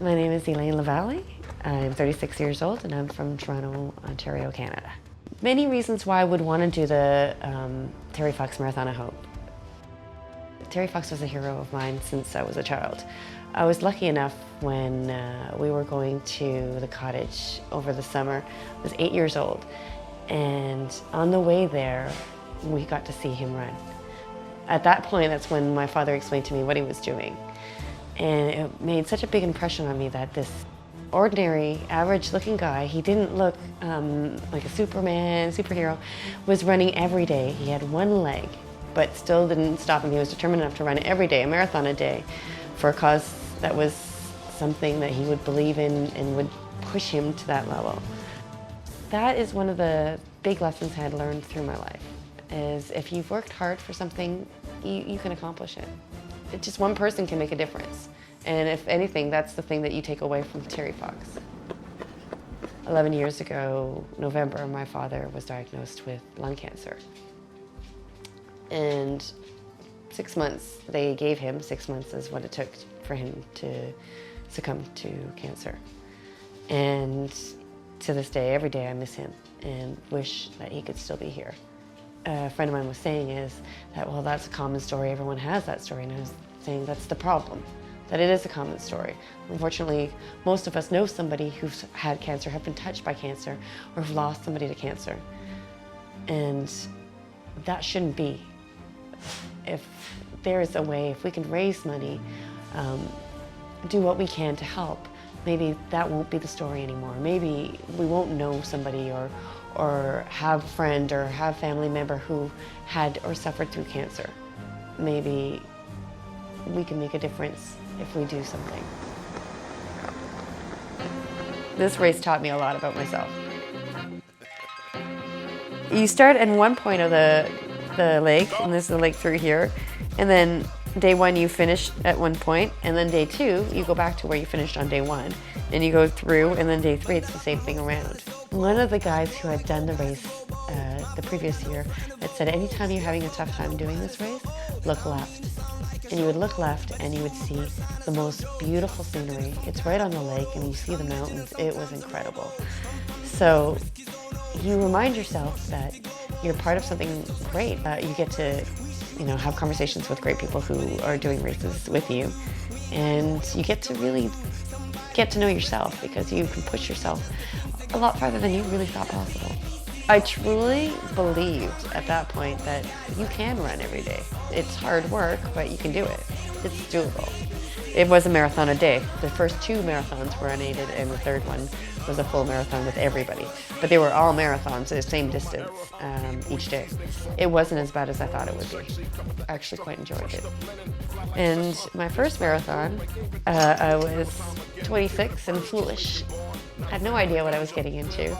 My name is Elaine Lavallee. I'm 36 years old and I'm from Toronto, Ontario, Canada. Many reasons why I would want to do the Terry Fox Marathon of Hope. Terry Fox was a hero of mine since I was a child. I was lucky enough when we were going to the cottage over the summer. I was 8 years old, and on the way there, we got to see him run. At that point, that's when my father explained to me what he was doing. And it made such a big impression on me that this ordinary, average-looking guy, he didn't look like a Superman, superhero, was running every day. He had one leg, but still didn't stop him. He was determined enough to run every day, a marathon a day, for a cause that was something that he would believe in and would push him to that level. That is one of the big lessons I had learned through my life, is if you've worked hard for something, you can accomplish it. Just one person can make a difference. And if anything, that's the thing that you take away from Terry Fox. 11 years ago, November, my father was diagnosed with lung cancer. And 6 months, they gave him 6 months is what it took for him to succumb to cancer. And to this day, every day I miss him and wish that he could still be here. A friend of mine was saying is that, well, that's a common story, everyone has that story, and I was saying that's the problem, that it is a common story. Unfortunately, most of us know somebody who's had cancer, have been touched by cancer, or have lost somebody to cancer. And that shouldn't be. If there is a way, if we can raise money, do what we can to help, maybe that won't be the story anymore. Maybe we won't know somebody or have a friend or have a family member who had or suffered through cancer. Maybe we can make a difference if we do something. This race taught me a lot about myself. You start at one point of the lake, and this is the lake through here, and then day one you finish at one point, and then day two you go back to where you finished on day one, and you go through, and then day three it's the same thing around. One of the guys who had done the race the previous year had said, anytime you're having a tough time doing this race, look left. And you would look left and you would see the most beautiful scenery. It's right on the lake and you see the mountains. It was incredible. So you remind yourself that you're part of something great. You get to, have conversations with great people who are doing races with you, and you get to really get to know yourself, because you can push yourself a lot farther than you really thought possible. I truly believed at that point that you can run every day. It's hard work, but you can do it. It's doable. It was a marathon a day. The first 2 marathons were unaided, and the third one was a full marathon with everybody. But they were all marathons, the same distance each day. It wasn't as bad as I thought it would be. I actually quite enjoyed it. And my first marathon, I was 26 and foolish. Had no idea what I was getting into.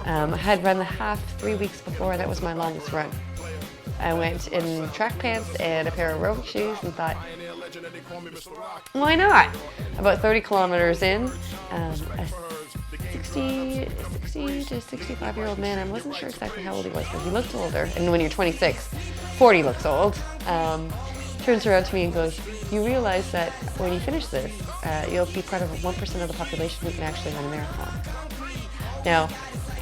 I had run the half 3 weeks before. That was my longest run. I went in track pants and a pair of aerobic shoes and thought, why not? About 30 kilometers in, a 60 to 65-year-old man, I wasn't sure exactly how old he was, but he looked older. And when you're 26, 40 looks old. Turns around to me and goes, you realize that when you finish this, you'll be part of 1% of the population who can actually run a marathon. Now,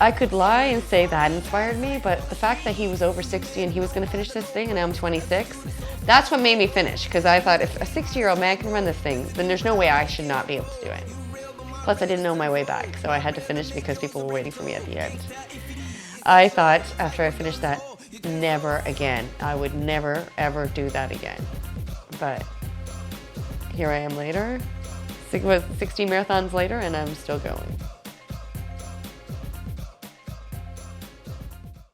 I could lie and say that inspired me, but the fact that he was over 60 and he was going to finish this thing and I'm 26, that's what made me finish, because I thought if a 60-year-old man can run this thing, then there's no way I should not be able to do it. Plus, I didn't know my way back, so I had to finish because people were waiting for me at the end. I thought after I finished that, never again. I would never, ever do that again. But here I am later, 16 marathons later, and I'm still going.